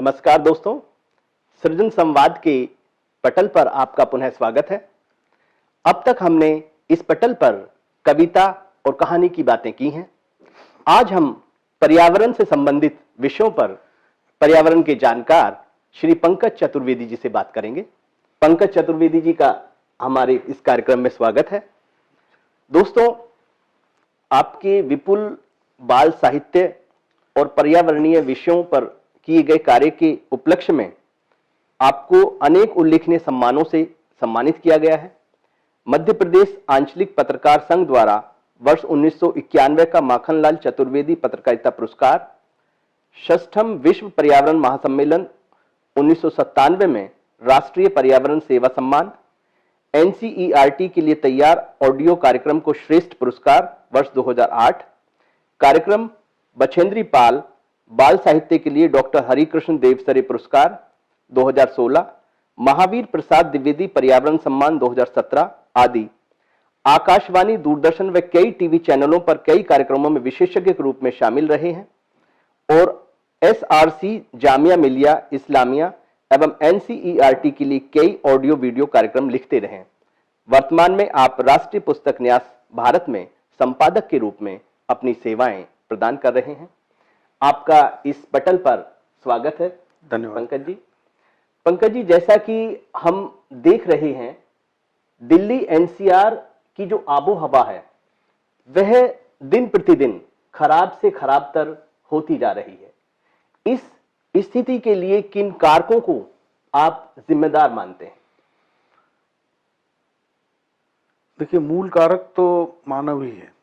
नमस्कार दोस्तों, सृजन संवाद के पटल पर आपका पुनः स्वागत है। अब तक हमने इस पटल पर कविता और कहानी की बातें की हैं। आज हम पर्यावरण से संबंधित विषयों पर पर्यावरण के जानकार श्री पंकज चतुर्वेदी जी से बात करेंगे। पंकज चतुर्वेदी जी का हमारे इस कार्यक्रम में स्वागत है। दोस्तों, आपके विपुल बाल साहित्य और पर्यावरणीय विषयों पर किए गए कार्य के उपलक्ष्य में आपको अनेक उल्लेखनीय सम्मानों से सम्मानित किया गया है। मध्य प्रदेश आंचलिक पत्रकार संघ द्वारा वर्ष 1991 का माखनलाल चतुर्वेदी पत्रकारिता पुरस्कार, षष्ठम विश्व पर्यावरण महासम्मेलन 1997 में राष्ट्रीय पर्यावरण सेवा सम्मान, एनसीईआरटी के लिए तैयार ऑडियो कार्यक्रम को श्रेष्ठ पुरस्कार वर्ष 2008, कार्यक्रम बछेंद्री पाल बाल साहित्य के लिए डॉक्टर हरिकृष्ण देवसरे पुरस्कार 2016, महावीर प्रसाद द्विवेदी पर्यावरण सम्मान 2017 आदि आकाशवाणी, दूरदर्शन व कई टीवी चैनलों पर कई कार्यक्रमों में विशेषज्ञ के रूप में शामिल रहे हैं और एसआरसी, जामिया मिलिया इस्लामिया एवं एनसीईआरटी के लिए कई ऑडियो वीडियो कार्यक्रम लिखते रहे। वर्तमान में आप राष्ट्रीय पुस्तक न्यास भारत में संपादक के रूप में अपनी सेवाएं प्रदान कर रहे हैं। आपका इस पटल पर स्वागत है। धन्यवाद पंकज जी। पंकज जी, जैसा कि हम देख रहे हैं, दिल्ली एनसीआर की जो आबो हवा है वह दिन प्रतिदिन खराब से खराबतर होती जा रही है। इस स्थिति के लिए किन कारकों को आप जिम्मेदार मानते हैं? देखिए, मूल कारक तो मानव ही है।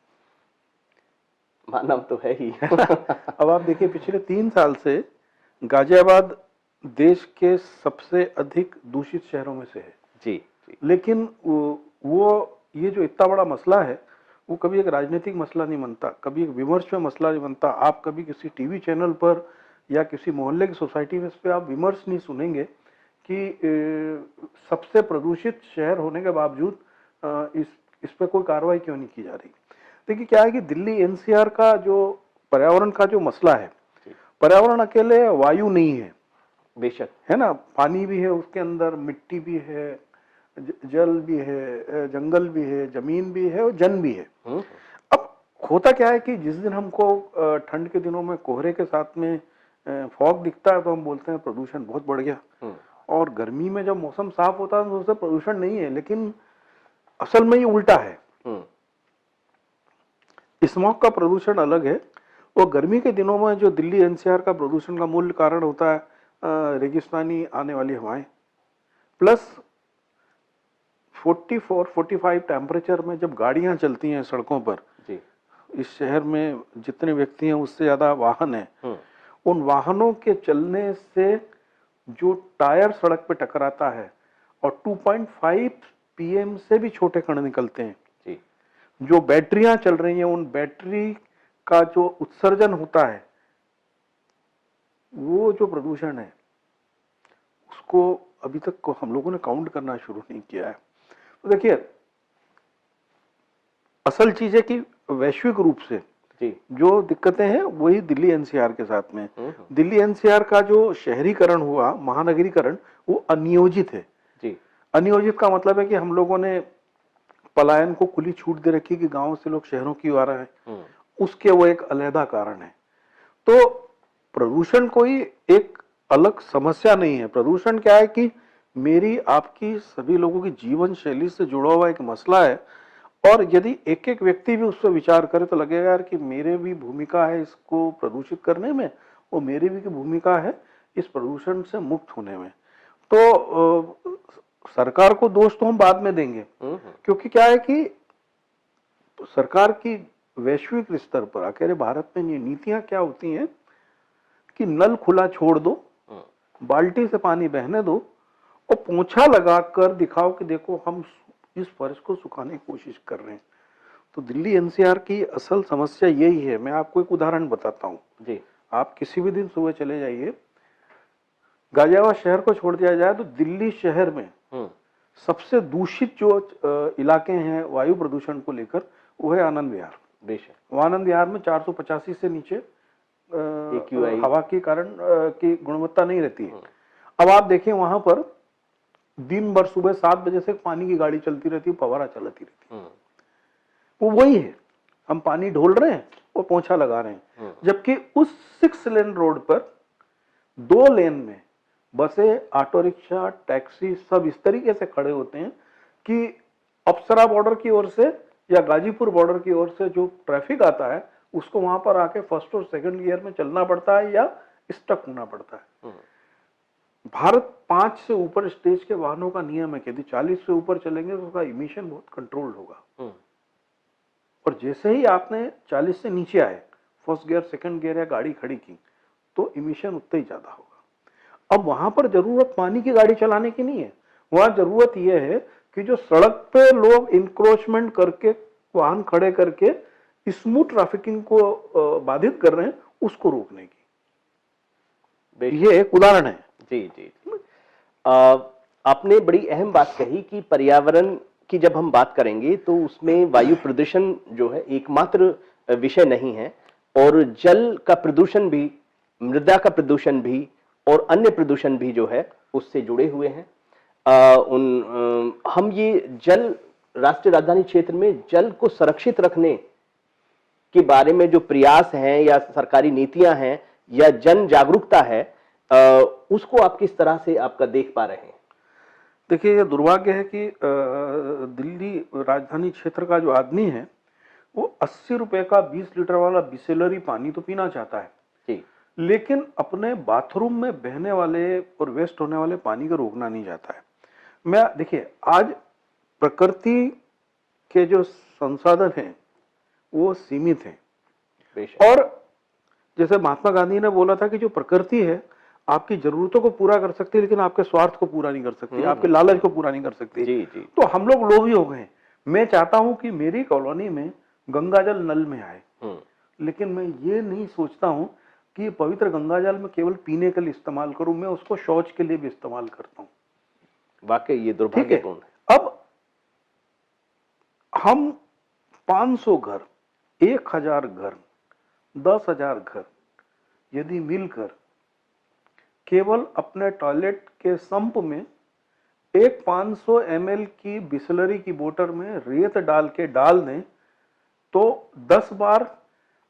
मानव तो है ही। अब आप देखिए, पिछले 3 साल से गाजियाबाद देश के सबसे अधिक दूषित शहरों में से है। जी। लेकिन वो ये जो इतना बड़ा मसला है, वो कभी एक राजनीतिक मसला नहीं बनता, कभी एक विमर्श में मसला नहीं बनता। आप कभी किसी टीवी चैनल पर या किसी मोहल्ले की सोसाइटी में इस पे आप विमर्श नहीं सुनेंगे कि सबसे प्रदूषित शहर होने के बावजूद इस पे कोई कार्रवाई क्यों नहीं की जा रही। देखिए, क्या है कि दिल्ली एनसीआर का जो पर्यावरण का जो मसला है, पर्यावरण अकेले वायु नहीं है, बेशक है ना, पानी भी है उसके अंदर, मिट्टी भी है, जल भी है, जंगल भी है, जमीन भी है और जन भी है। अब होता क्या है कि जिस दिन हमको ठंड के दिनों में कोहरे के साथ में फॉग दिखता है तो हम बोलते हैं प्रदूषण बहुत बढ़ गया, और गर्मी में जब मौसम साफ होता है तो उससे प्रदूषण नहीं है, लेकिन असल में ये उल्टा है। स्मॉग का प्रदूषण अलग है, और गर्मी के दिनों में जो दिल्ली एनसीआर का प्रदूषण का मूल कारण होता है रेगिस्तानी आने वाली हवाएं, प्लस 44-45 टेम्परेचर में जब गाड़ियां चलती हैं सड़कों पर जी। इस शहर में जितने व्यक्ति हैं उससे ज्यादा वाहन है, उन वाहनों के चलने से जो टायर सड़क पे टकराता है और 2.5 पीएम से भी छोटे कण निकलते हैं जी। जो बैटरियां चल रही हैं, उन बैटरी का जो उत्सर्जन होता है, वो जो प्रदूषण है उसको अभी तक हम लोगों ने काउंट करना शुरू नहीं किया है। तो देखिए, असल चीज है कि वैश्विक रूप से जी। जो दिक्कतें हैं वही दिल्ली एनसीआर के साथ में। दिल्ली एनसीआर का जो शहरीकरण हुआ, महानगरीकरण, वो अनियोजित है जी। अनियोजित का मतलब है कि हम लोगों ने पलायन को खुली छूट दे रखी कि गांव से लोग शहरों की ओर आ रहे हैं, उसके वो एक अलग कारण है। तो प्रदूषण कोई एक अलग समस्या नहीं है। प्रदूषण क्या है कि मेरी आपकी सभी लोगों की जीवन शैली से जुड़ा हुआ एक मसला है, और यदि एक एक व्यक्ति भी उस पर विचार करे तो लगेगा यार कि मेरे भी भूमिका है इसको प्रदूषित करने में, और मेरी भी भूमिका है इस प्रदूषण से मुक्त होने में। तो सरकार को दोष तो हम बाद में देंगे, क्योंकि क्या है कि सरकार की वैश्विक स्तर पर, अकेले भारत में ये नीतियां क्या होती हैं कि नल खुला छोड़ दो, बाल्टी से पानी बहने दो और पोंछा लगाकर दिखाओ कि देखो हम इस फर्श को सुखाने की कोशिश कर रहे हैं। तो दिल्ली एनसीआर की असल समस्या यही है। मैं आपको एक उदाहरण बताता हूँ जी। आप किसी भी दिन सुबह चले जाइए, गाजियाबाद शहर को छोड़ दिया जाए तो दिल्ली शहर में सबसे दूषित जो इलाके हैं वायु प्रदूषण को लेकर, वो है आनंद विहार। बेशक वो आनंद विहार में 485 से नीचे हवा के कारण की गुणवत्ता नहीं रहती है। अब आप देखिए वहां पर दिन भर सुबह 7 बजे से पानी की गाड़ी चलती रहती है, फव्वारा चलती रहती है। वो वही है, हम पानी ढोल रहे हैं और पोंछा लगा रहे हैं। जबकि उस 6 लेन रोड पर 2 लेन में बसें, ऑटो रिक्शा, टैक्सी सब इस तरीके से खड़े होते हैं कि अप्सरा बॉर्डर की ओर से या गाजीपुर बॉर्डर की ओर से जो ट्रैफिक आता है उसको वहां पर आके फर्स्ट और सेकंड गियर में चलना पड़ता है या स्टक होना पड़ता है। भारत 5 से ऊपर स्टेज के वाहनों का नियम है कि यदि 40 से ऊपर चलेंगे तो उसका इमिशन बहुत कंट्रोल्ड होगा। और जैसे ही आपने 40 से नीचे आए, फर्स्ट गियर, सेकंड गियर या गाड़ी खड़ी की, तो इमिशन उतना ही ज्यादा होगा। अब वहां पर जरूरत पानी की गाड़ी चलाने की नहीं है, वहां जरूरत यह है कि जो सड़क पे लोग इंक्रोचमेंट करके, वाहन खड़े करके स्मूथ ट्रैफिकिंग को बाधित कर रहे हैं, उसको रोकने की। ये एक उदाहरण है। जी जी। आपने बड़ी अहम बात कही कि पर्यावरण की जब हम बात करेंगे तो उसमें वायु प्रदूषण जो है एकमात्र विषय नहीं है, और जल का प्रदूषण भी, मृदा का प्रदूषण भी और अन्य प्रदूषण भी जो है उससे जुड़े हुए हैं। हम ये जल, राष्ट्रीय राजधानी क्षेत्र में जल को सुरक्षित रखने के बारे में जो प्रयास हैं या सरकारी नीतियां हैं या जन जागरूकता है, उसको आप किस तरह से आपका देख पा रहे हैं? देखिए, ये दुर्भाग्य है कि दिल्ली राजधानी क्षेत्र का जो आदमी है वो 80 रुपए का 20 लीटर वाला बिसलेरी पानी तो पीना चाहता है जी, लेकिन अपने बाथरूम में बहने वाले और वेस्ट होने वाले पानी को रोकना नहीं चाहता है। मैं देखिए, आज प्रकृति के जो संसाधन हैं वो सीमित हैं, और जैसे महात्मा गांधी ने बोला था कि जो प्रकृति है आपकी जरूरतों को पूरा कर सकती है लेकिन आपके स्वार्थ को पूरा नहीं कर सकती, आपके लालच को पूरा नहीं कर सकती। जी जी। तो हम लोग लोभी हो गए। मैं चाहता हूं कि मेरी कॉलोनी में गंगाजल नल में आए, लेकिन मैं ये नहीं सोचता हूं कि पवित्र गंगाजल में केवल पीने के लिए इस्तेमाल करूं, मैं उसको शौच के लिए भी इस्तेमाल करता हूं। वाकई ये दुर्भाग्यपूर्ण है। अब हम 500 घर, 1000 घर, 10,000 घर यदि मिलकर केवल अपने टॉयलेट के संप में एक 500 ml की बिसलरी की बोतल में रेत डाल के डाल दें तो 10 बार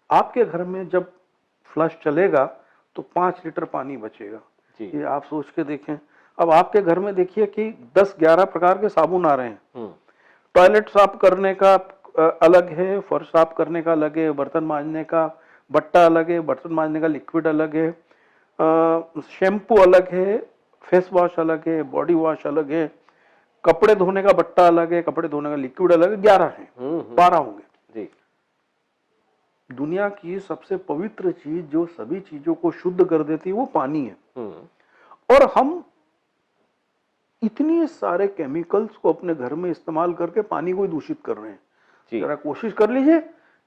आपके घर में जब फ्लश चलेगा तो 5 लीटर पानी बचेगा। ये आप सोच के देखें। अब आपके घर में देखिए कि 10-11 प्रकार के साबुन आ रहे हैं। टॉयलेट साफ करने का अलग है, फर्श साफ करने का अलग है, बर्तन मांजने का बट्टा अलग है, बर्तन मांजने का लिक्विड अलग है, शैम्पू अलग है, फेस वॉश अलग है, बॉडी वॉश अलग है, कपड़े धोने का बट्टा अलग है, कपड़े धोने का लिक्विड अलग है। 11 है, 12 होंगे जी। दुनिया की सबसे पवित्र चीज जो सभी चीजों को शुद्ध कर देती है वो पानी है। और हम इतने सारे केमिकल्स को अपने घर में इस्तेमाल करके पानी को दूषित कर रहे हैं। जरा कोशिश कर लीजिए,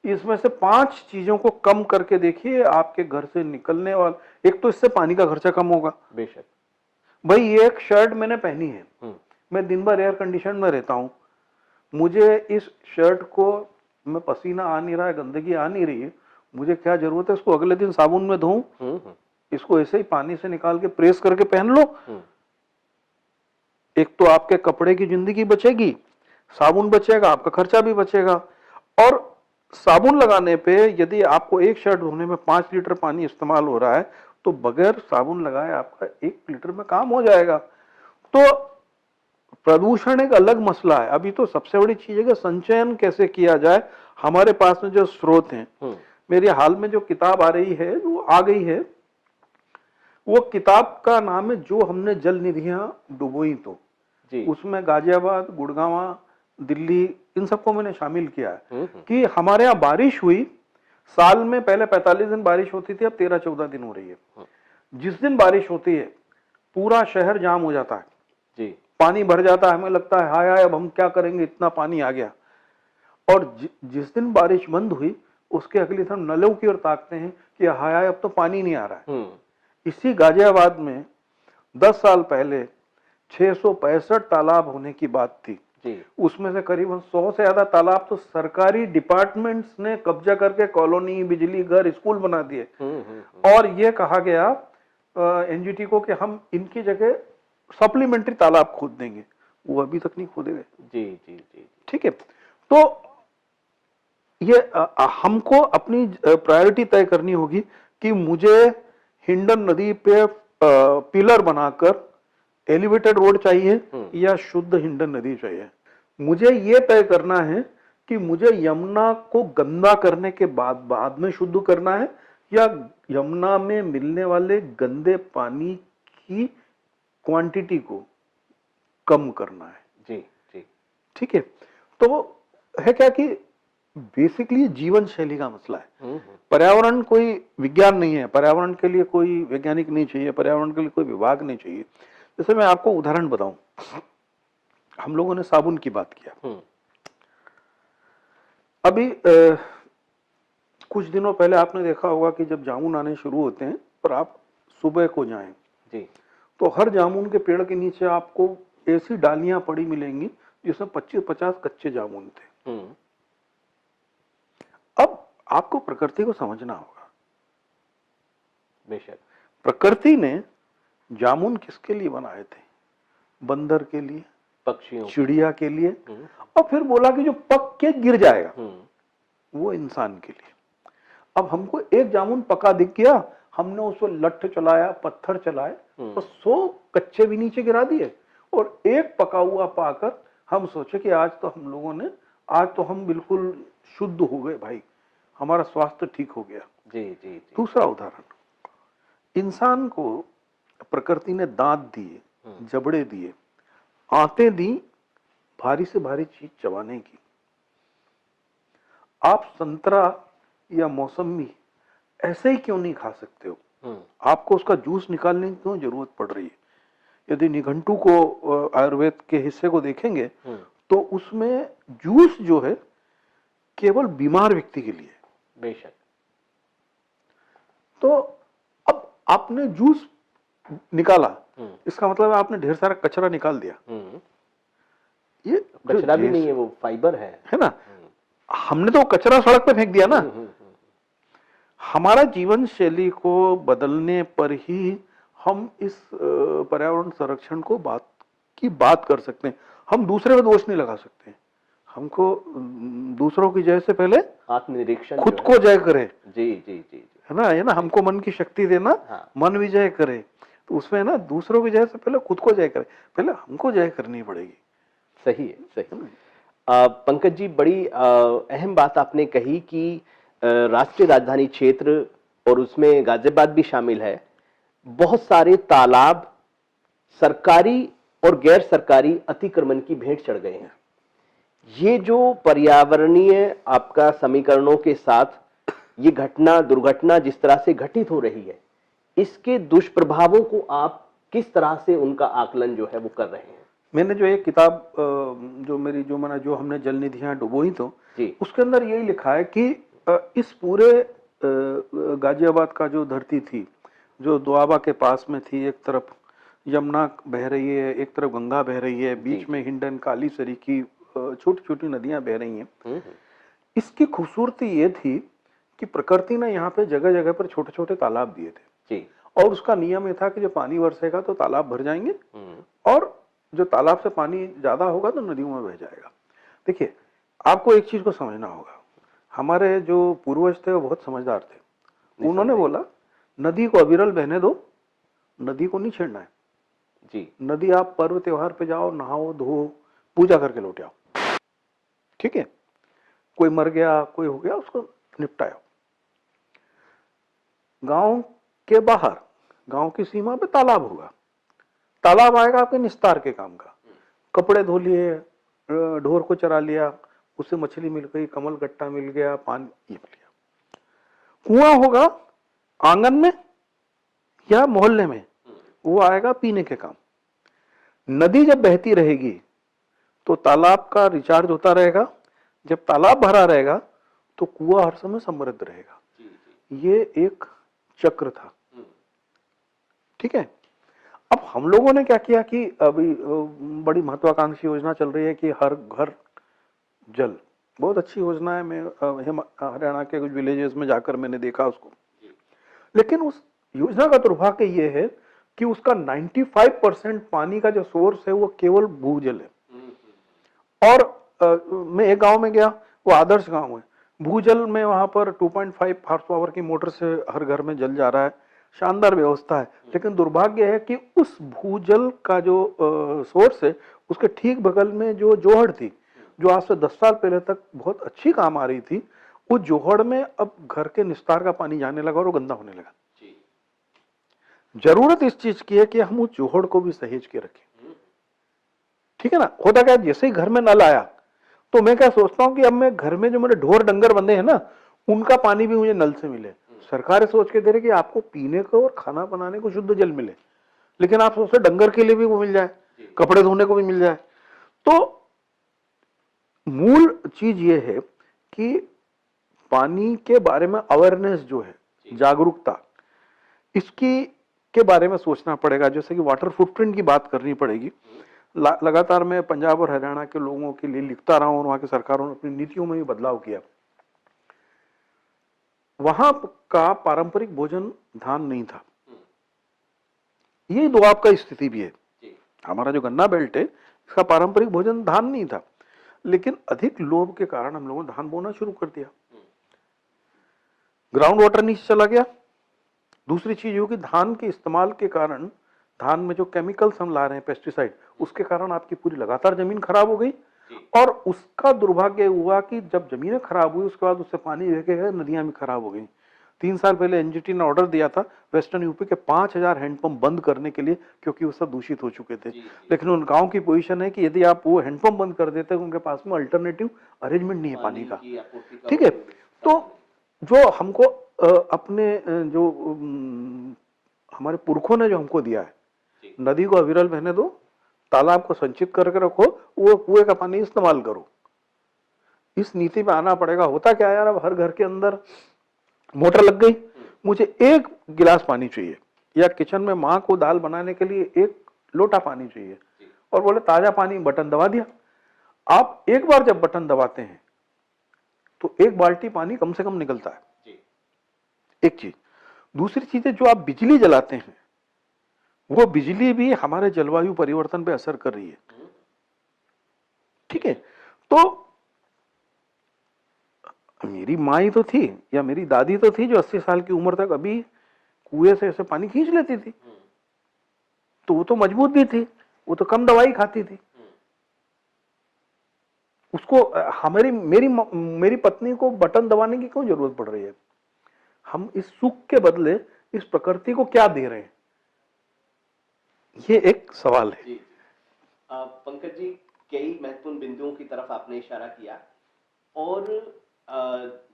इसमें से 5 चीजों को कम करके देखिए, आपके घर से निकलने वाला, एक तो इससे पानी का खर्चा कम होगा। बेशक भाई, ये एक शर्ट मैंने पहनी है, मैं दिन भर एयर कंडीशन में रहता हूं, मुझे इस शर्ट को में पसीना आ नहीं रहा है, गंदगी आ नहीं रही है, मुझे क्या जरूरत है इसको अगले दिन साबुन में धोऊं? इसको ऐसे ही पानी से निकाल के प्रेस करके पहन लो। एक तो आपके कपड़े की जिंदगी बचेगी, साबुन बचेगा, आपका खर्चा भी बचेगा। और साबुन लगाने पे यदि आपको एक शर्ट धोने में 5 लीटर पानी इस्तेमाल हो रहा है तो बगैर साबुन लगाए आपका 1 लीटर में काम हो जाएगा। तो प्रदूषण एक अलग मसला है। अभी तो सबसे बड़ी चीज है कि संचयन कैसे किया जाए। हमारे पास में जो स्रोत हैं, मेरी हाल में जो किताब आ रही है, वो आ गई है, वो किताब का नाम है जो हमने जल निधियां डुबोई। तो उसमें गाजियाबाद, गुड़गांव, दिल्ली, इन सबको मैंने शामिल किया है कि हमारे यहाँ बारिश हुई, साल में पहले 45 दिन बारिश होती थी, अब 13-14 दिन हो रही है। जिस दिन बारिश होती है पूरा शहर जाम हो जाता है जी, पानी भर जाता है, हमें लगता है हाय हाय अब हम क्या करेंगे, इतना पानी आ गया। और जिस दिन बारिश बंद हुई उसके अगले दिन नलों की ओर ताकते हैं कि हाय हाय अब तो पानी नहीं आ रहा है। इसी गाजियाबाद में 10 साल पहले 665 तालाब होने की बात थी जी। उसमें से करीबन 100 से ज्यादा तालाब तो सरकारी डिपार्टमेंट्स ने कब्जा करके कॉलोनी, बिजली घर, स्कूल बना दिए। और ये कहा गया एनजीटी को कि हम इनकी जगह सप्लीमेंट्री तालाब खोद देंगे। वो अभी तक नहीं खोदे गए। जी जी जी। ठीक है, तो ये हमको अपनी प्रायोरिटी तय करनी होगी कि मुझे हिंडन नदी पे पिलर बनाकर एलिवेटेड रोड चाहिए या शुद्ध हिंडन नदी चाहिए। मुझे ये तय करना है कि मुझे यमुना को गंदा करने के बाद में शुद्ध करना है या यमुना में मिलने वाले गंदे पानी की क्वांटिटी को कम करना है। जी जी। ठीक है, तो है क्या कि बेसिकली जीवन शैली का मसला है। पर्यावरण कोई विज्ञान नहीं है, पर्यावरण के लिए कोई वैज्ञानिक नहीं चाहिए, पर्यावरण के लिए कोई विभाग नहीं चाहिए। जैसे मैं आपको उदाहरण बताऊं, हम लोगों ने साबुन की बात किया। अभी कुछ दिनों पहले आपने देखा होगा कि जब जामुन आने शुरू होते हैं पर आप सुबह को जाएं जी, तो हर जामुन के पेड़ के नीचे आपको ऐसी डालियां पड़ी मिलेंगी जिसमें 25-50 कच्चे जामुन थे। अब आपको प्रकृति को समझना होगा। बेशक प्रकृति ने जामुन किसके लिए बनाए थे? बंदर के लिए, पक्षियों, चिड़िया के लिए, और फिर बोला कि जो पक के गिर जाएगा वो इंसान के लिए। अब हमको एक जामुन पका दिख गया, हमने उसको लठ चलाया, पत्थर चलाए तो 100 कच्चे भी नीचे गिरा दिए, और एक पका हुआ पाकर हम सोचे कि आज तो हम लोगों ने, आज तो हम बिल्कुल शुद्ध हो गए भाई, हमारा स्वास्थ्य ठीक हो गया। जी जी जी। दूसरा उदाहरण, इंसान को प्रकृति ने दांत दिए, जबड़े दिए, आंतें दी भारी से भारी चीज चबाने की। आप संतरा या मौसमी ऐसे ही क्यों नहीं खा सकते हो? आपको उसका जूस निकालने की क्यों जरूरत पड़ रही है? यदि निघंटू को, आयुर्वेद के हिस्से को देखेंगे तो उसमें जूस जो है केवल बीमार व्यक्ति के लिए। बेशक। तो अब आपने जूस निकाला, इसका मतलब है आपने ढेर सारा कचरा निकाल दिया। ये कचरा भी नहीं है, वो फाइबर है ना? हमने तो कचरा सड़क पे फेंक दिया ना। हमारा जीवन शैली को बदलने पर ही हम इस पर्यावरण संरक्षण को बात कर सकते हैं। हम दूसरे पे दोष नहीं लगा सकते। हमको दूसरों की जय से पहले आत्मनिरीक्षण, खुद को जय करे। जी जी जी, है ना? ये ना, हमको मन की शक्ति देना, मन विजय करे। तो उसमें ना, दूसरों की जय से पहले खुद को जय करे, पहले हमको जय करनी पड़ेगी। सही है, सही है। पंकज जी, बड़ी अहम बात आपने कही कि राष्ट्रीय राजधानी क्षेत्र और उसमें गाजियाबाद भी शामिल है, बहुत सारे तालाब सरकारी और गैर सरकारी अतिक्रमण की भेंट चढ़ गए हैं। ये जो पर्यावरणीय आपका समीकरणों के साथ ये दुर्घटना जिस तरह से घटित हो रही है, इसके दुष्प्रभावों को आप किस तरह से उनका आकलन जो है वो कर रहे हैं? मैंने जो एक किताब जो हमने जल निधियां डुबोई, तो उसके अंदर यही लिखा है कि इस पूरे गाजियाबाद का जो धरती थी, जो दोआबा के पास में थी, एक तरफ यमुना बह रही है, एक तरफ गंगा बह रही है, बीच में हिंडन, काली सरी की छोटी छोटी नदियां बह रही हैं। इसकी खूबसूरती ये थी कि प्रकृति ने यहाँ पे जगह जगह पर छोटे छोटे तालाब दिए थे, और उसका नियम ये था कि जब पानी बरसेगा तो तालाब भर जाएंगे, और जो तालाब से पानी ज्यादा होगा तो नदियों में बह जाएगा। देखिए, आपको एक चीज को समझना होगा, हमारे जो पूर्वज थे वो बहुत समझदार थे। उन्होंने बोला, नदी को अविरल बहने दो, नदी को नहीं छेड़ना है जी। नदी आप पर्व त्योहार पे जाओ, नहाओ, धो, पूजा करके लौट आओ। ठीक है, कोई मर गया, कोई हो गया, उसको निपटाओ। गांव के बाहर, गांव की सीमा पे तालाब होगा, तालाब आएगा आपके निस्तार के काम का। कपड़े धो लिए, ढोर को चरा लिया, उससे मछली मिल गई, कमल गट्टा मिल गया, पानी ये मिल गया। कुआं होगा आंगन में या मोहल्ले में, वो आएगा पीने के काम। नदी जब बहती रहेगी तो तालाब का रिचार्ज होता रहेगा, जब तालाब भरा रहेगा तो कुआं हर समय समृद्ध रहेगा। ये एक चक्र था। ठीक है, अब हम लोगों ने क्या किया कि अभी बड़ी महत्वाकांक्षी योजना चल रही है कि हर घर जल, बहुत अच्छी योजना है। मैं हरियाणा के कुछ विलेजेस में जाकर मैंने देखा उसको, लेकिन उस योजना का दुर्भाग्य ये है कि उसका 95% पानी का जो सोर्स है वो केवल भूजल है। और मैं एक गांव में गया, वो आदर्श गांव है, भूजल में वहां पर 2.5 हॉर्स पावर की मोटर से हर घर में जल जा रहा है, शानदार व्यवस्था है। लेकिन दुर्भाग्य है कि उस भूजल का जो सोर्स है उसके ठीक बगल में जो जोहड़ थी, जो आज से 10 साल पहले तक बहुत अच्छी काम आ रही थी, उस जोहड़ में अब घर के निस्तार का पानी जाने लगा और वो गंदा होने लगा। जरूरत इस चीज की है कि हम उस जोहड़ को भी सहेज के रखें, ठीक है ना। होता क्या, जैसे ही घर में नल आया तो मैं क्या सोचता हूं कि अब मैं घर में जो मेरे ढोर डंगर बंधे हैं ना, उनका पानी भी मुझे नल से मिले। सरकार सोच के दे रही कि आपको पीने को और खाना बनाने को शुद्ध जल मिले, लेकिन आप सोचते डंगर के लिए भी वो मिल जाए, कपड़े धोने को भी मिल जाए। तो मूल चीज ये है कि पानी के बारे में अवेयरनेस जो है, जागरूकता, इसकी के बारे में सोचना पड़ेगा। जैसे कि वाटर फुटप्रिंट की बात करनी पड़ेगी। लगातार मैं पंजाब और हरियाणा के लोगों के लिए लिखता रहा हूं और वहां की सरकारों ने अपनी नीतियों में भी बदलाव किया। वहां का पारंपरिक भोजन धान नहीं था, ये दुआब का स्थिति भी है। हमारा जो गन्ना बेल्ट है इसका पारंपरिक भोजन धान नहीं था, लेकिन अधिक लोभ के कारण हम लोगों ने धान बोना शुरू कर दिया, ग्राउंड वाटर नीचे चला गया। दूसरी चीज हो कि धान के इस्तेमाल के कारण, धान में जो केमिकल्स हम ला रहे हैं पेस्टिसाइड, उसके कारण आपकी पूरी लगातार जमीन खराब हो गई। और उसका दुर्भाग्य हुआ कि जब जमीनें खराब हुई उसके बाद उससे पानी बह गया, नदियां भी खराब हो गई। 3 साल पहले एनजीटी ने ऑर्डर दिया था वेस्टर्न यूपी के 5000 हैंडपंप बंद करने के लिए, क्योंकि वो सब दूषित हो चुके थे। लेकिन उन गांव की पोजीशन है कि यदि आप वो हैंडपंप बंद कर देते हैं, उनके पास में अल्टरनेटिव अरेंजमेंट नहीं है पानी का, ठीक है। तो जो हमको अपने जो हमारे पुरखों ने जो हमको दिया है, नदी को अविरल बहने दो, तालाब को संचित करके रखो, वो कुएं का पानी इस्तेमाल करो, इस नीति में आना पड़ेगा। होता क्या यार, अब हर घर के अंदर मोटर लग गई, मुझे 1 गिलास पानी चाहिए, या किचन में माँ को दाल बनाने के लिए 1 लोटा पानी चाहिए, और बोले ताजा पानी, बटन दबा दिया। आप एक बार जब बटन दबाते हैं तो 1 बाल्टी पानी कम से कम निकलता है, एक चीज। दूसरी चीज है, जो आप बिजली जलाते हैं वो बिजली भी हमारे जलवायु परिवर्तन पे असर कर रही है, ठीक है। तो मेरी माँ ही तो थी या मेरी दादी तो थी जो 80 साल की उम्र तक अभी कुएं से ऐसे पानी खींच लेती थी, तो वो तो मजबूत भी थी, वो तो कम दवाई खाती थी। उसको हमारी मेरी पत्नी को बटन दबाने की क्यों जरूरत पड़ रही है? हम इस सुख के बदले इस प्रकृति को क्या दे रहे हैं, ये एक सवाल है। पंकज जी, कई महत्वपूर्ण बिंदुओं की तरफ आपने इशारा किया, और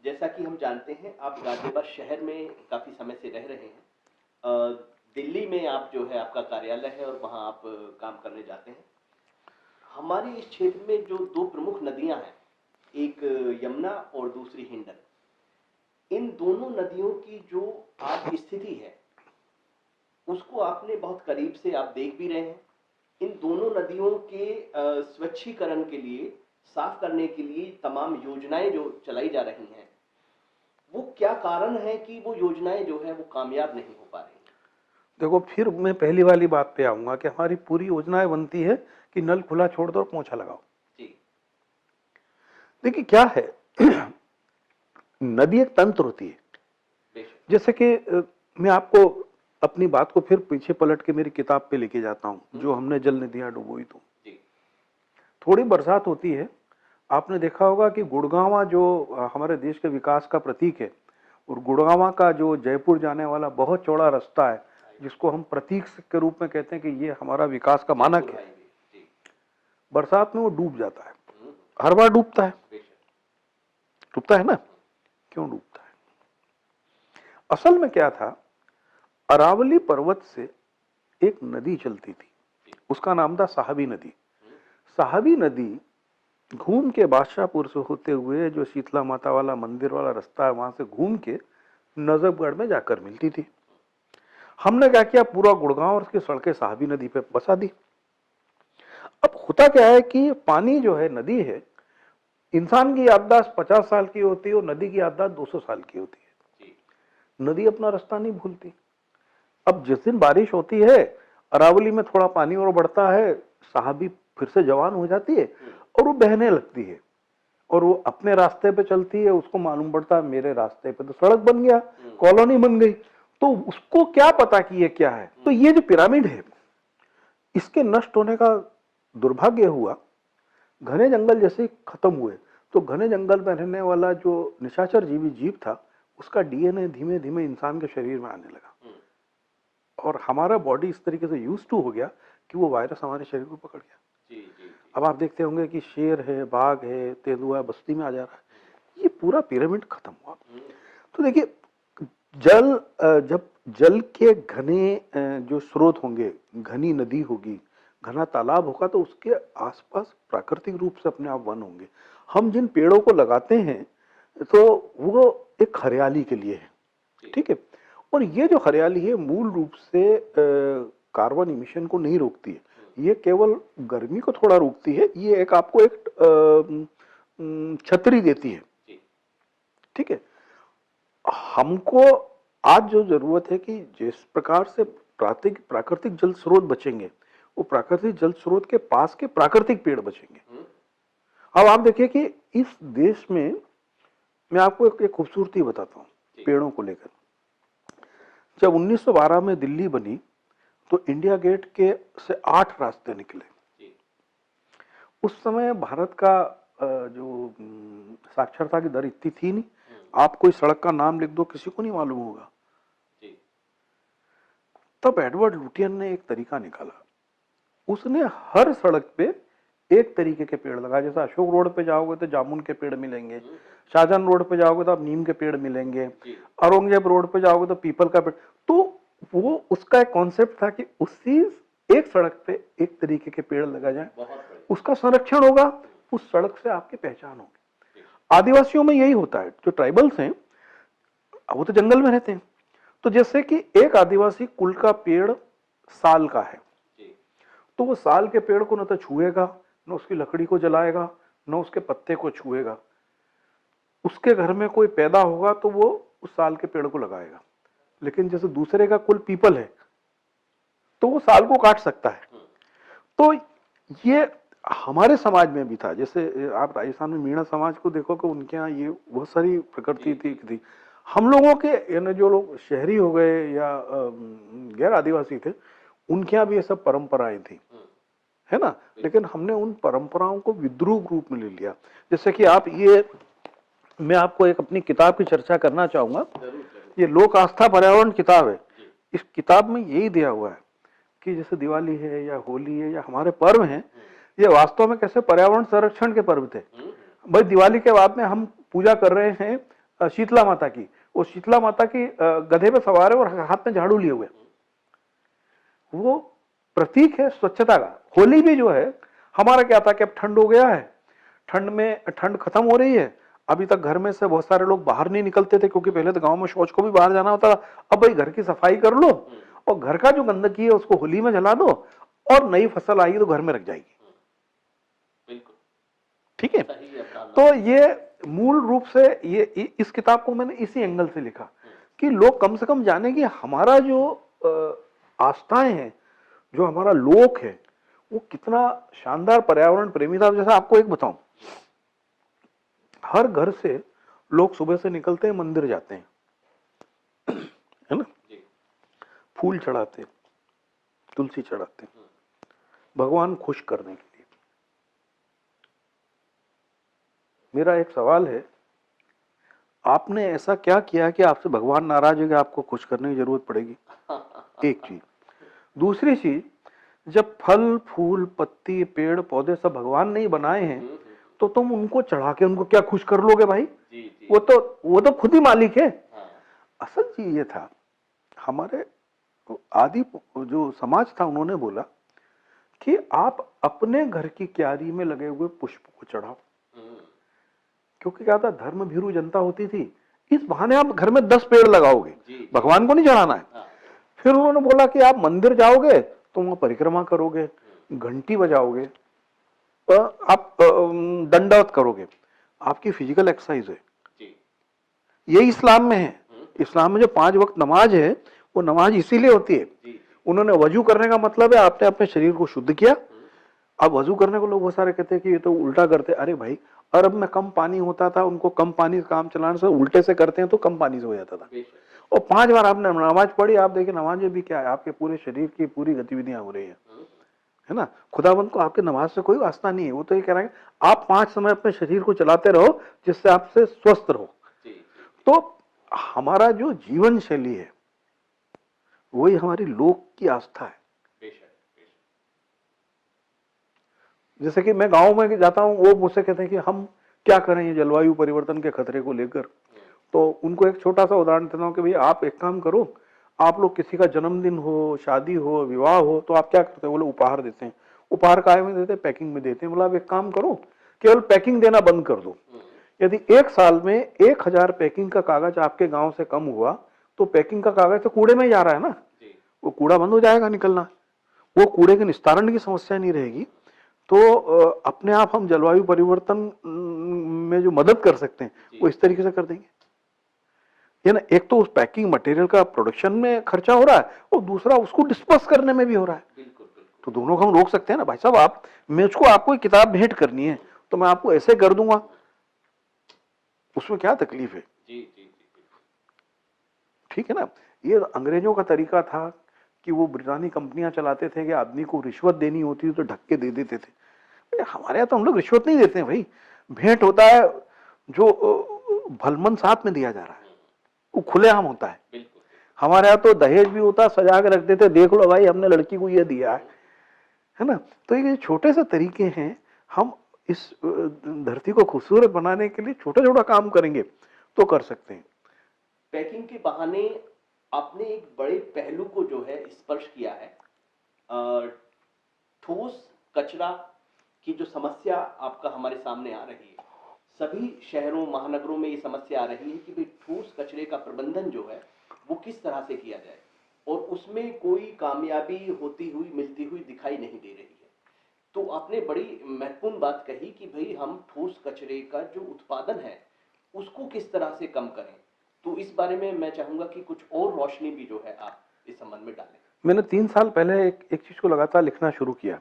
जैसा कि हम जानते हैं आप गाजियाबाद शहर में काफी समय से रह रहे हैं, दिल्ली में आप जो है आपका कार्यालय है और वहां आप काम करने जाते हैं। हमारे इस क्षेत्र में जो 2 प्रमुख नदियां हैं, एक यमुना और दूसरी हिंडन, इन दोनों नदियों की जो आज स्थिति है उसको आपने बहुत करीब से आप देख भी रहे हैं। इन दोनों नदियों के स्वच्छीकरण के लिए, साफ करने के लिए तमाम योजनाएं जो चलाई जा रही हैं, वो क्या कारण है कि वो योजनाएं जो है वो कामयाब नहीं हो पा रही? देखो, फिर मैं पहली वाली बात पे आऊंगा कि हमारी पूरी योजनाएं बनती है कि नल खुला छोड़ दो और पोंछा लगाओ। जी। देखिए क्या है, नदी एक तंत्र होती है। जैसे कि मैं आपको अपनी बात को फिर पीछे पलट के मेरी किताब पे लेके जाता हूं, जो हमने जल निधियां डुबोई। तो थोड़ी बरसात होती है, आपने देखा होगा कि गुड़गांवा जो हमारे देश के विकास का प्रतीक है, और गुड़गांवा का जो जयपुर जाने वाला बहुत चौड़ा रास्ता है, जिसको हम प्रतीक के रूप में कहते हैं कि ये हमारा विकास का मानक है, बरसात में वो डूब जाता है। हर बार डूबता है ना, क्यों डूबता है? असल में क्या था, अरावली पर्वत से एक नदी चलती थी, उसका नाम था साहबी नदी। साहबी नदी घूम के बादशाहपुर से होते हुए जो शीतला माता वाला मंदिर वाला रास्ता है, वहां से घूम के नजफगढ़ में जाकर मिलती थी। हमने क्या किया, पूरा गुड़गांव और उसकी सड़कें साहबी नदी पे बसा दी। अब होता क्या है कि पानी जो है, नदी है, इंसान की याददाश्त 50 साल की होती है और नदी की याददाश्त 200 साल की होती है। नदी अपना रास्ता नहीं भूलती। अब जिस दिन बारिश होती है, अरावली में थोड़ा पानी और बढ़ता है, साहबी फिर से जवान हो जाती है और वो बहने लगती है और वो अपने रास्ते पे चलती है। उसको मालूम पड़ता है मेरे रास्ते पे तो सड़क बन गया, कॉलोनी बन गई। तो उसको क्या पता कि ये क्या है। तो ये जो पिरामिड है, इसके नष्ट होने का दुर्भाग्य हुआ, घने जंगल जैसे खत्म हुए तो घने जंगल में रहने वाला जो निशाचर जीव था, उसका डीएनए धीमे धीमे इंसान के शरीर में आने लगा और हमारा बॉडी इस तरीके से यूज टू हो गया कि वो वायरस हमारे शरीर को पकड़ गया। अब आप देखते होंगे कि शेर है, बाघ है, तेंदुआ बस्ती में आ जा रहा है। ये पूरा पिरामिड खत्म हुआ। तो देखिए, जल जब जल के घने जो स्रोत होंगे, घनी नदी होगी, घना तालाब होगा, तो उसके आसपास प्राकृतिक रूप से अपने आप वन होंगे। हम जिन पेड़ों को लगाते हैं तो वो एक हरियाली के लिए है, ठीक है। और ये जो हरियाली है मूल रूप से कार्बन इमिशन को नहीं रोकती है, ये केवल गर्मी को थोड़ा रोकती है। ये एक आपको एक छतरी देती है, ठीक है। हमको आज जो जरूरत है कि जिस प्रकार से प्राकृतिक जल स्रोत बचेंगे, वो प्राकृतिक जल स्रोत के पास के प्राकृतिक पेड़ बचेंगे। अब आप देखिए कि इस देश में, मैं आपको एक खूबसूरती बताता हूं पेड़ों को लेकर। जब 1912 में दिल्ली बनी तो इंडिया गेट के से 8 रास्ते निकले। उस समय भारत का जो साक्षरता की दर इतनी थी नहीं। आप कोई सड़क का नाम लिख दो, किसी को नहीं मालूम होगा। तब एडवर्ड लुटियन ने एक तरीका निकाला। उसने हर सड़क पे एक तरीके के पेड़ लगाए। जैसे अशोक रोड पे जाओगे तो जामुन के पेड़ मिलेंगे, शाहजहां रोड पे जाओगे तो आप नीम के पेड़ मिलेंगे, औरंगजेब रोड पे जाओगे तो पीपल का पेड़। तो वो उसका एक कॉन्सेप्ट था कि उसी एक सड़क पे एक तरीके के पेड़ लगा जाए, उसका संरक्षण होगा, उस सड़क से आपकी पहचान होगी। आदिवासियों में यही होता है। जो ट्राइबल्स हैं वो तो जंगल में रहते हैं। तो जैसे कि एक आदिवासी कुल का पेड़ साल का है, तो वो साल के पेड़ को न तो छुएगा, न उसकी लकड़ी को जलाएगा, न उसके पत्ते को छुएगा। उसके घर में कोई पैदा होगा तो वो उस साल के पेड़ को लगाएगा। लेकिन जैसे दूसरे का कुल पीपल है तो वो साल को काट सकता है। तो ये हमारे समाज में भी था। जैसे आप राजस्थान में मीणा समाज को देखो कि उनके यहाँ ये बहुत सारी प्रकृति थी। हम लोगों के जो लोग शहरी हो गए या गैर आदिवासी थे, उनके यहाँ भी ये सब परंपराएं थी, है ना। लेकिन हमने उन परंपराओं को विद्रूप रूप में ले लिया। जैसे कि आप ये, मैं आपको एक अपनी किताब की चर्चा करना चाहूंगा। ये लोक आस्था पर्यावरण किताब है। इस किताब में यही दिया हुआ है कि जैसे दिवाली है या होली है या हमारे पर्व हैं, ये वास्तव में कैसे पर्यावरण संरक्षण के पर्व थे। भाई दिवाली के बाद में हम पूजा कर रहे हैं शीतला माता की। वो शीतला माता की गधे पे सवार है और हाथ में झाड़ू लिए हुए, वो प्रतीक है स्वच्छता का। होली भी जो है, हमारा क्या था कि अब ठंड हो गया है, ठंड खत्म हो रही है। अभी तक घर में से बहुत सारे लोग बाहर नहीं निकलते थे, क्योंकि पहले तो गांव में शौच को भी बाहर जाना होता था। अब भाई घर की सफाई कर लो और घर का जो गंदगी है उसको होली में जला दो और नई फसल आएगी तो घर में रख जाएगी। ठीक है। तो ये मूल रूप से ये इस किताब को मैंने इसी एंगल से लिखा कि लोग कम से कम जाने कि हमारा जो आस्थाएं हैं, जो हमारा लोक है, वो कितना शानदार पर्यावरण प्रेमी था। जैसा आपको एक बताऊं, हर घर से लोग सुबह से निकलते हैं, मंदिर जाते हैं, है ना, फूल चढ़ाते, तुलसी चढ़ाते, भगवान खुश करने के लिए। मेरा एक सवाल है, आपने ऐसा क्या किया कि आपसे भगवान नाराज है कि आपको खुश करने की जरूरत पड़ेगी? एक चीज। दूसरी चीज, जब फल फूल पत्ती पेड़ पौधे सब भगवान ने ही बनाए हैं, तो तुम उनको चढ़ा के उनको क्या खुश कर लोगे भाई? वो तो खुद ही मालिक है। असल चीज ये था, हमारे आदि जो समाज था, उन्होंने बोला कि आप अपने घर की क्यारी में लगे हुए पुष्प को चढ़ाओ। क्योंकि क्या था, धर्म भीरू जनता होती थी, इस बहाने आप घर में 10 पेड़ लगाओगे, भगवान को नहीं चढ़ाना है। फिर उन्होंने बोला कि आप मंदिर जाओगे तो वहां परिक्रमा करोगे, घंटी बजाओगे, आप दंडवत करोगे, आपकी फिजिकल एक्सरसाइज है। ये इस्लाम में है। इस्लाम में जो 5 वक्त नमाज है वो नमाज इसीलिए होती है। उन्होंने वजू करने का मतलब है आपने अपने शरीर को शुद्ध किया। अब वजू करने को लोग बहुत सारे कहते हैं कि ये तो उल्टा करते हैं। अरे भाई, अरब में कम पानी होता था, उनको कम पानी से काम चलाने से उल्टे से करते हैं तो कम पानी से हो जाता था। और 5 बार आपने नमाज पढ़ी, आप देखिए नमाज में भी क्या है, आपके पूरे शरीर की पूरी गतिविधियां हो रही है ना। खुदाबंद को आपके नमाज से कोई वास्ता नहीं है। वो तो ये कह रहा है आप 5 समय अपने शरीर को चलाते रहो जिससे आपसे स्वस्थ रहो। तो हमारा जो जीवन शैली है वही हमारी लोक की आस्था है। जैसे कि मैं गांव में जाता हूं, वो मुझसे कहते हैं कि हम क्या करें ये जलवायु परिवर्तन के खतरे को लेकर। तो उनको एक छोटा सा उदाहरण देता हूं कि भाई आप एक काम करो, आप लोग किसी का जन्मदिन हो, शादी हो, विवाह हो, तो आप क्या करते हैं? बोले उपहार देते हैं। उपहार काय में देते हैं? पैकिंग में देते हैं। बोला आप एक काम करो, केवल पैकिंग देना बंद कर दो। यदि 1 साल में 1000 पैकिंग का कागज आपके गांव से कम हुआ तो पैकिंग का कागज तो कूड़े में ही जा रहा है ना, वो कूड़ा बंद हो जाएगा निकलना, वो कूड़े के निस्तारण की समस्या नहीं रहेगी। तो अपने आप हम जलवायु परिवर्तन में जो मदद कर सकते हैं वो इस तरीके से कर देंगे। ये ना, एक तो उस पैकिंग मटेरियल का प्रोडक्शन में खर्चा हो रहा है और दूसरा उसको डिस्पर्स करने में भी हो रहा है। तो दोनों को हम रोक सकते हैं ना। भाई साहब, आप मुझको आपको किताब भेंट करनी है तो मैं आपको ऐसे कर दूंगा, उसमें क्या तकलीफ है? ठीक है ना। ये अंग्रेजों का तरीका था कि वो ब्रिटानी कंपनियां चलाते थे कि आदमी को रिश्वत देनी होती तो ढक के दे देते थे। हमारे यहाँ तो हम लोग रिश्वत नहीं देते हैं भाई। भेंट होता है जो भलमन साथ में दिया जा रहा है, वो खुलेआम होता है। हमारे यहाँ तो दहेज भी होता है, सजा के रख देते, देख लो भाई हमने लड़की को ये दिया है ना। तो ये छोटे से तरीके हैं, हम इस धरती को खूबसूरत बनाने के लिए छोटा छोटा काम करेंगे तो कर सकते हैं। पैकिंग के बहाने आपने एक बड़े पहलू को जो है स्पर्श किया है। ठोस कचरा की जो समस्या आपका हमारे सामने आ रही है, सभी शहरों महानगरों में ये समस्या आ रही है कि भाई ठोस कचरे का प्रबंधन जो है वो किस तरह से किया जाए, और उसमें कोई कामयाबी होती हुई मिलती हुई दिखाई नहीं दे रही है। तो आपने बड़ी महत्वपूर्ण बात कही कि भाई हम ठोस कचरे का जो उत्पादन है उसको किस तरह से कम करें। तो इस बारे में मैं चाहूंगा कि कुछ और रोशनी भी जो है आप इस संबंध में डालें। मैंने 3 साल पहले एक चीज को लगातार लिखना शुरू किया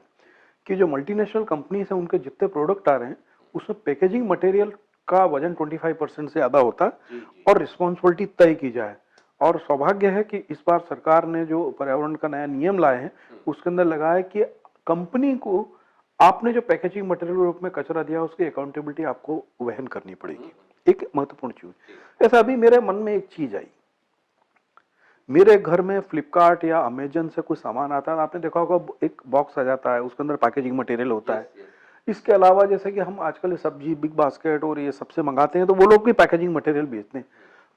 कि जो मल्टीनेशनल कंपनीज हैं उनके जितने प्रोडक्ट आ रहे हैं उसमें पैकेजिंग मटेरियल का वजन 25% से ज्यादा होता है और रिस्पॉन्सिबिलिटी तय की जाए। और सौभाग्य है कि इस बार सरकार ने जो पर्यावरण का नया नियम लाए हैं उसके अंदर लगा है कि कंपनी को आपने जो पैकेजिंग मटेरियल के रूप में कचरा दिया उसकी अकाउंटेबिलिटी आपको वहन करनी पड़ेगी। एक महत्वपूर्ण चीज। ऐसा अभी मेरे मन में एक चीज आई, मेरे घर में फ्लिपकार्ट या अमेजन से कोई सामान आता है, आपने देखा होगा एक बॉक्स आ जाता है, उसके अंदर पैकेजिंग मटेरियल होता है। इसके अलावा जैसे कि हम आजकल सब्जी बिग बास्केट और ये सबसे मंगाते हैं तो वो लोग भी पैकेजिंग मटेरियल बेचते हैं।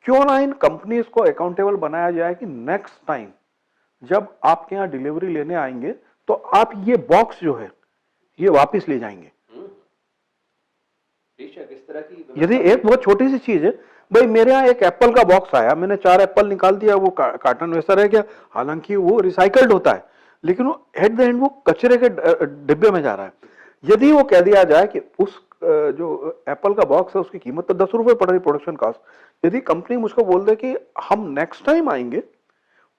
क्यों ना इन कंपनीज को अकाउंटेबल बनाया जाए कि नेक्स्ट टाइम जब आपके यहाँ डिलीवरी लेने आएंगे तो आप ये बॉक्स जो है ये वापिस ले जाएंगे। इस तरह की यदि एक बहुत छोटी सी चीज है, भाई मेरे यहाँ एक एप्पल का बॉक्स आया, मैंने 4 एप्पल निकाल दिया, वो कार्टन वैसा रह गया, हालांकि वो रिसाइकल्ड होता है लेकिन वो एट द एंड वो कचरे के डिब्बे में जा रहा है। यदि वो कह दिया जाए कि उस जो एप्पल का बॉक्स है उसकी कीमत तो 10 रुपए पड़ रही प्रोडक्शन कॉस्ट, यदि कंपनी मुझको बोल दे कि हम नेक्स्ट टाइम आएंगे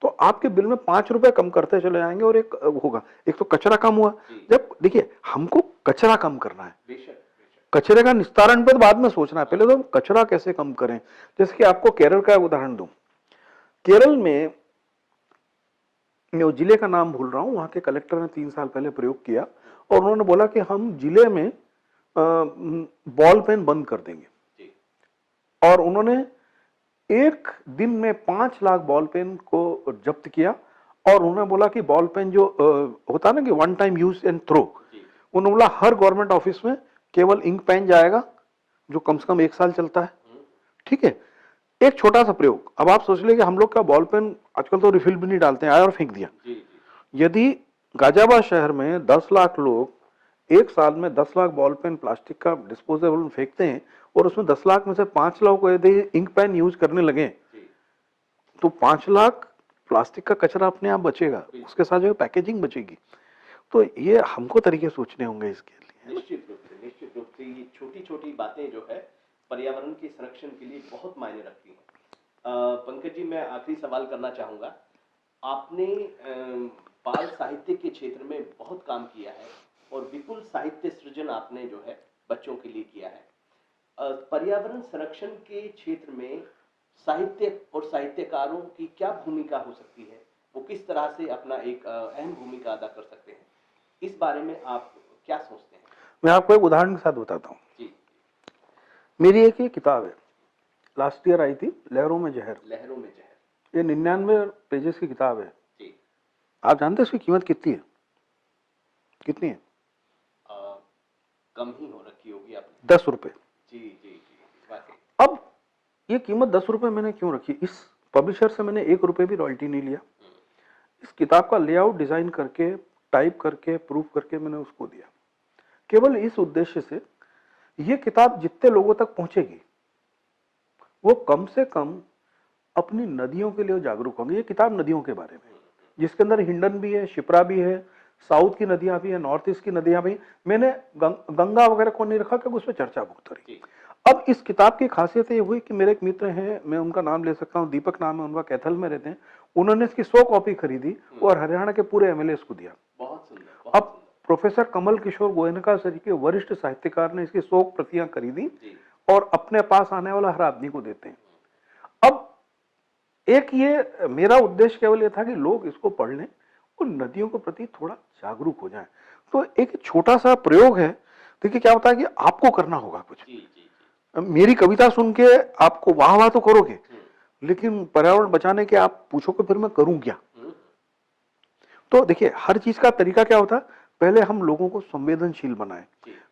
तो आपके बिल में 5 रुपए कम करते चले जाएंगे और एक होगा, एक तो कचरा कम हुआ। जब देखिए हमको कचरा कम करना है, कचरे का निस्तारण पर बाद में सोचना है, पहले तो कचरा कैसे कम करें। जैसे कि आपको केरल का उदाहरण दूं, केरल में मैं जिले का नाम भूल रहा हूं, वहां के कलेक्टर ने 3 साल पहले प्रयोग किया और उन्होंने बोला कि हम जिले में बॉल पेन बंद कर देंगे। और उन्होंने एक दिन में 5 लाख बॉल पेन को जब्त किया और उन्होंने बोला कि बॉल पेन जो होता है ना कि 1 टाइम यूज एंड थ्रो, उन्होंने बोला हर गवर्नमेंट ऑफिस में केवल इंक पेन जाएगा जो कम से कम 1 साल चलता है। ठीक है, एक छोटा सा प्रयोग। अब आप सोच ले कि हम लोग का बॉल पेन आजकल तो रिफिल भी नहीं डालते हैं, आया और फेंक दिया। यदि गाजियाबाद शहर में 10 लाख लोग 1 साल में 10 लाख बॉल पेन प्लास्टिक का डिस्पोजेबल में फेंकते हैं और उसमें 10 लाख में से 5 लाख को यदि इंक पेन यूज करने लगे तो 5 लाख प्लास्टिक का कचरा अपने आप बचेगा, उसके साथ जो पैकेजिंग बचेगी। तो ये हमको तरीके सोचने होंगे इसके लिए। निश्चित रूप से ये छोटी छोटी बातें जो है पर्यावरण के संरक्षण के लिए बहुत मायने रखती हैं। पंकज जी, मैं आखिरी सवाल करना चाहूंगा। आपने बाल साहित्य के क्षेत्र में बहुत काम किया है और विपुल साहित्य सृजन आपने जो है बच्चों के लिए किया है। पर्यावरण संरक्षण के क्षेत्र में साहित्य और साहित्यकारों की क्या भूमिका हो सकती है, वो किस तरह से अपना एक अहम भूमिका अदा कर सकते हैं, इस बारे में आप क्या सोचते हैं? मैं आपको एक उदाहरण के साथ बताता हूँ जी। मेरी एक ये किताब है, लास्ट ईयर आई थी, लहरों में जहर। लहरों में जहर, ये 99 पेजेस की किताब है जी। आप जानते हैं इसकी कीमत कितनी है? कितनी है? कम ही हो रखी होगी आपने। 10 रुपए। जी जी जी, वाकई। अब ये कीमत 10 रुपए मैंने क्यों रखी? इस पब्लिशर से मैंने 1 रुपए भी रॉयल्टी नहीं लिया। इस किताब का लेआउट डिजाइन करके, टाइप करके, प्रूफ करके मैंने उसको दिया, केवल इस उद्देश्य से ये किताब जितने लोगों तक पहुंचेगी वो कम से कम अपनी नदियों के लिए जागरूक होंगे। ये किताब नदियों के बारे में, जिसके अंदर हिंडन भी है, शिप्रा भी है, साउथ की नदियां भी है, नॉर्थ ईस्ट की नदियां भी। मैंने गंगा वगैरह को नहीं रखा क्योंकि उस पर चर्चा बहुत हो रही। अब इस किताब की खासियत ये हुई कि मेरे एक मित्र हैं, मैं उनका नाम ले सकता हूँ, दीपक नाम है उनका, कैथल में रहते हैं। उन्होंने इसकी 100 कॉपी खरीदी और हरियाणा के पूरे एमएलए को दिया। बहुत सुंदर। अब प्रोफेसर कमल किशोर गोयनका सर के वरिष्ठ साहित्यकार ने इसकी 100 प्रतियां खरीदी और अपने पास आने वाला हर आदमी को देते हैं। अब एक ये मेरा उद्देश्य केवल ये था कि लोग इसको पढ़ लें और नदियों के प्रति थोड़ा जागरूक हो जाएं। तो एक छोटा सा प्रयोग है। देखिए क्या होता है कि आपको करना होगा कुछ। मेरी कविता सुन के आपको वाह वाह तो करोगे, लेकिन पर्यावरण बचाने के आप पूछोगे फिर मैं करूं क्या? तो देखिए हर चीज का तरीका क्या होता है, पहले हम लोगों को संवेदनशील बनाएं,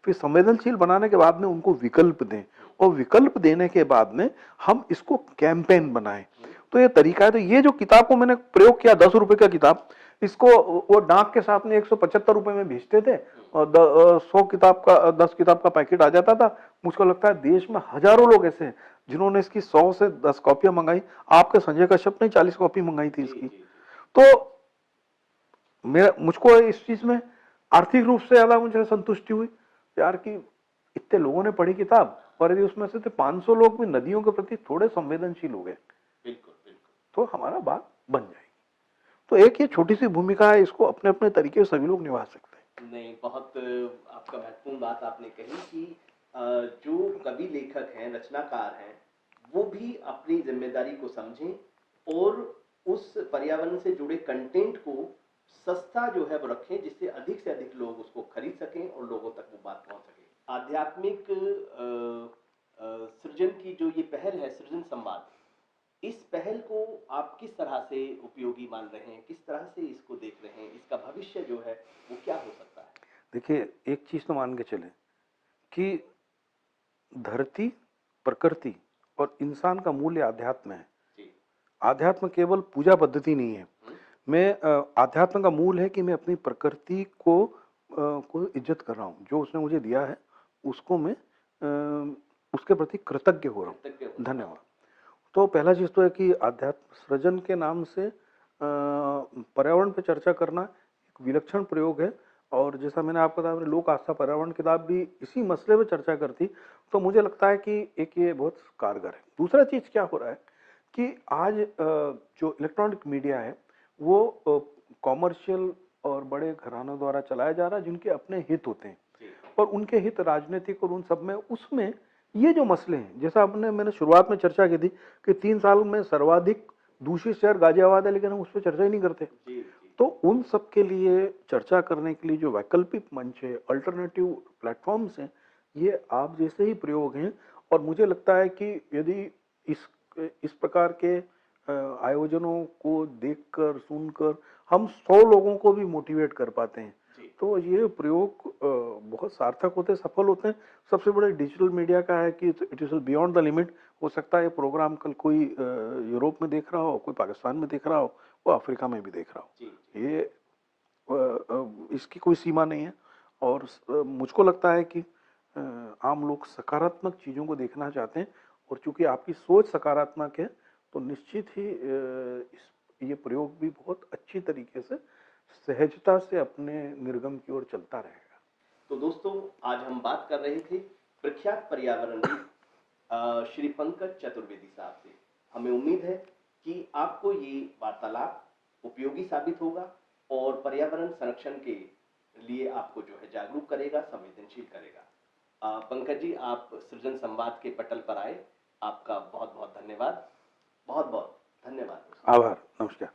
फिर संवेदनशील बनाने के बाद में उनको विकल्प दें और विकल्प देने के बाद में हम इसको कैंपेन बनाएं। तो ये तरीका है। तो ये जो किताब को मैंने प्रयोग किया, 10 रुपए का किताब, इसको वो डाक के साथ में 175 रुपए में भेजते थे और 100 किताब का 10 किताब का पैकेट आ जाता था। मुझको लगता है देश में हजारों लोग ऐसे हैं जिन्होंने इसकी 100 से 10 कॉपियां मंगाई। आपके संजय कश्यप ने 40 कॉपी मंगाई थी इसकी। तो मुझको इस चीज में आर्थिक रूप से ज्यादा मुझे संतुष्टि हुई यार कि इतने लोगों ने पढ़ी किताब और यदि उसमें से 500 लोग भी नदियों के प्रति थोड़े संवेदनशील हो गए तो हमारा बात बन जाएगी। तो एक ये छोटी सी भूमिका है, इसको अपने अपने तरीके से सभी लोग निभा सकते हैं। नहीं, बहुत आपका महत्वपूर्ण बात आपने कही कि जो कवि लेखक हैं, रचनाकार हैं, वो भी अपनी जिम्मेदारी को समझें और उस पर्यावरण से जुड़े कंटेंट को सस्ता जो है वो रखें, जिससे अधिक से अधिक लोग उसको खरीद सकें और लोगों तक वो बात पहुंच सके। आध्यात्मिक सृजन की जो ये पहल है, सृजन संवाद, इस पहल को आप किस तरह से उपयोगी मान रहे हैं, किस तरह से इसको देख रहे हैं, इसका भविष्य जो है वो क्या हो सकता है? देखिए एक चीज तो मान के चले कि धरती, प्रकृति और इंसान का मूल्य आध्यात्म है। आध्यात्म केवल पूजा पद्धति नहीं है। मैं आध्यात्म का मूल है कि मैं अपनी प्रकृति को इज्जत कर रहा हूँ, जो उसने मुझे दिया है उसको मैं उसके प्रति कृतज्ञ हो रहा हूँ। धन्यवाद। तो पहला चीज तो है कि अध्यात्म सृजन के नाम से पर्यावरण पे चर्चा करना एक विलक्षण प्रयोग है। और जैसा मैंने आपको बताया, लोक आस्था पर्यावरण किताब भी इसी मसले पे चर्चा करती, तो मुझे लगता है कि एक ये बहुत कारगर है। दूसरा चीज क्या हो रहा है कि आज जो इलेक्ट्रॉनिक मीडिया है वो कॉमर्शियल और बड़े घरानों द्वारा चलाया जा रहा है, जिनके अपने हित होते हैं और उनके हित राजनीतिक और उन सब में, उसमें ये जो मसले हैं, जैसा मैंने शुरुआत में चर्चा की थी कि 3 साल में सर्वाधिक दूषित शहर गाजियाबाद है, लेकिन हम उस पर चर्चा ही नहीं करते। तो उन सब के लिए चर्चा करने के लिए जो वैकल्पिक मंच है, अल्टरनेटिव प्लेटफॉर्म्स हैं, ये आप जैसे ही प्रयोग हैं। और मुझे लगता है कि यदि इस प्रकार के आयोजनों को देखकर सुनकर हम 100 लोगों को भी मोटिवेट कर पाते हैं, तो ये प्रयोग बहुत सार्थक होते, सफल होते हैं। सबसे बड़े डिजिटल मीडिया का है कि it is beyond the limit. हो सकता है ये प्रोग्राम कल कोई यूरोप में देख रहा हो, कोई पाकिस्तान में देख रहा हो, वो अफ्रीका में भी देख रहा हो। ये इसकी कोई सीमा नहीं है। और मुझको लगता है कि आम लोग सकारात्मक चीजों को देखना चाहते हैं और चूंकि आपकी सोच सकारात्मक है तो निश्चित ही ये प्रयोग भी बहुत अच्छी तरीके से सहजता से अपने निर्गम की ओर चलता रहेगा। तो दोस्तों, आज हम बात कर रहे थे प्रख्यात पर्यावरणविद श्री पंकज चतुर्वेदी साहब से। हमें उम्मीद है कि आपको ये वार्तालाप उपयोगी साबित होगा और पर्यावरण संरक्षण के लिए आपको जो है जागरूक करेगा, संवेदनशील करेगा। पंकज जी, आप सृजन संवाद के पटल पर आए, आपका बहुत बहुत धन्यवाद। बहुत बहुत धन्यवाद। आभार। नमस्कार।